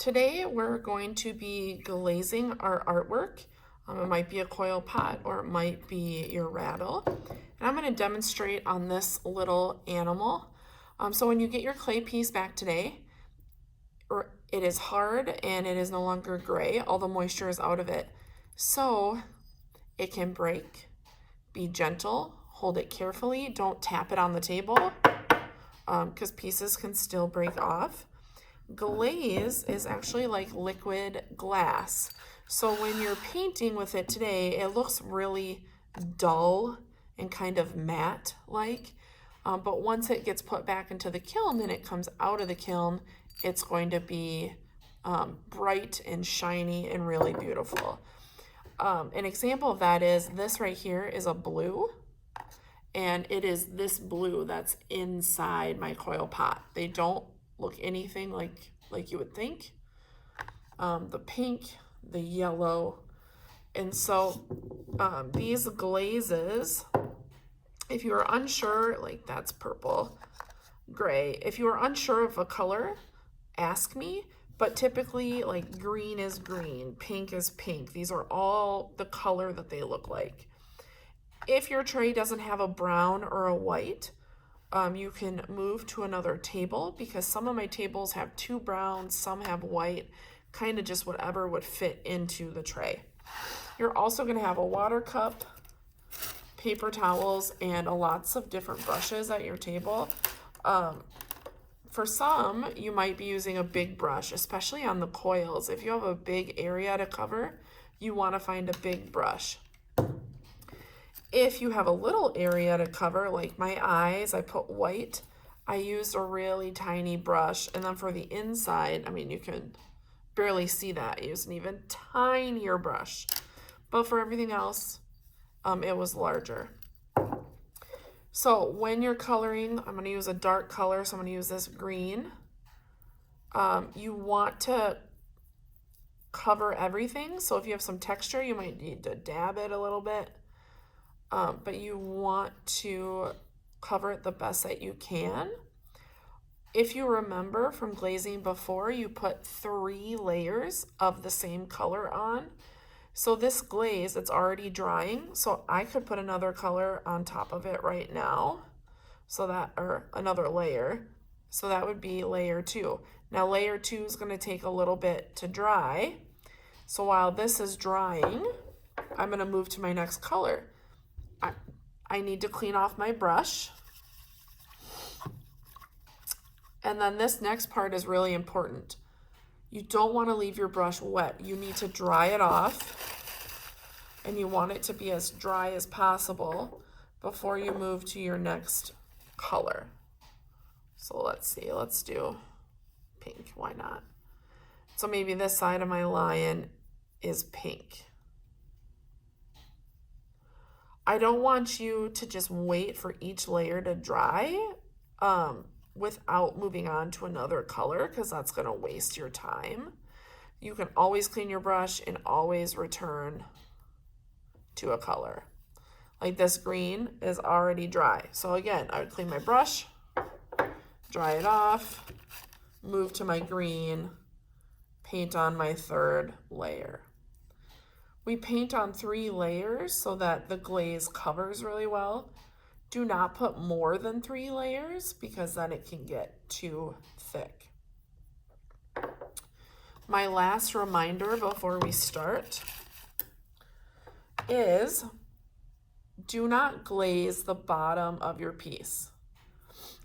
Today we're going to be glazing our artwork. It might be a coil pot or it might be your rattle. And I'm going to demonstrate on this little animal. So when you get your clay piece back today, it is hard and it is no longer gray. All the moisture is out of it. So it can break. Be gentle, hold it carefully, don't tap it on the table because pieces can still break off. Glaze is actually like liquid glass. So when you're painting with it today, it looks really dull and kind of matte-like. But once it gets put back into the kiln and it comes out of the kiln, it's going to be bright and shiny and really beautiful. An example of that is this right here is a blue, and it is this blue that's inside my coil pot. They don't look anything like you would think. The pink, the yellow, and so these glazes, if you are unsure, like that's purple, gray. If you are unsure of a color, ask me. But typically, like green is green, pink is pink. These are all the color that they look like. If your tray doesn't have a brown or a white, you can move to another table because some of my tables have two browns, some have white, kind of just whatever would fit into the tray. You're also going to have a water cup, paper towels, and lots of different brushes at your table. For some, you might be using a big brush, especially on the coils. If you have a big area to cover, you want to find a big brush. If you have a little area to cover, like my eyes, I put white. I used a really tiny brush. And then for the inside, I mean, you can barely see that. I used an even tinier brush. But for everything else, it was larger. So when you're coloring, I'm going to use a dark color, so I'm going to use this green. You want to cover everything. So if you have some texture, you might need to dab it a little bit. But you want to cover it the best that you can. If you remember from glazing before, you put 3 layers of the same color on. So this glaze, it's already drying, so I could put another color on top of it right now, so that, or another layer, so that would be layer 2. Now layer 2 is going to take a little bit to dry, so while this is drying, I'm going to move to my next color. I need to clean off my brush, and then this next part is really important. You don't want to leave your brush wet. You need to dry it off, and you want it to be as dry as possible before you move to your next color. So let's see, let's do pink, why not? So maybe this side of my lion is pink. I don't want you to just wait for each layer to dry without moving on to another color, because that's going to waste your time. You can always clean your brush and always return to a color. Like this green is already dry. So again, I would clean my brush, dry it off, move to my green, paint on my 3rd layer. We paint on 3 layers so that the glaze covers really well. Do not put more than 3 layers because then it can get too thick. My last reminder before we start is do not glaze the bottom of your piece.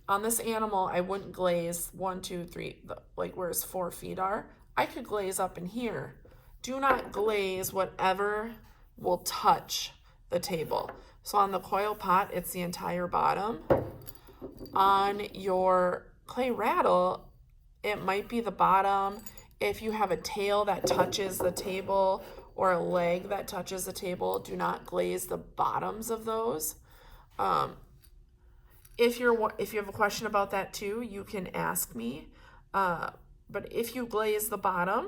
On this animal, I wouldn't glaze 1, 2, 3, like where his 4 feet are. I could glaze up in here. Do not glaze whatever will touch the table. So on the coil pot, it's the entire bottom. On your clay rattle, it might be the bottom. If you have a tail that touches the table or a leg that touches the table, do not glaze the bottoms of those. If you have a question about that too, you can ask me. But if you glaze the bottom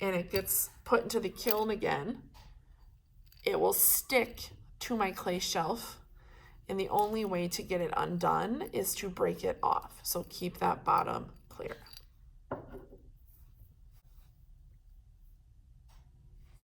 and it gets put into the kiln again, it will stick to my clay shelf, and the only way to get it undone is to break it off. So keep that bottom clear.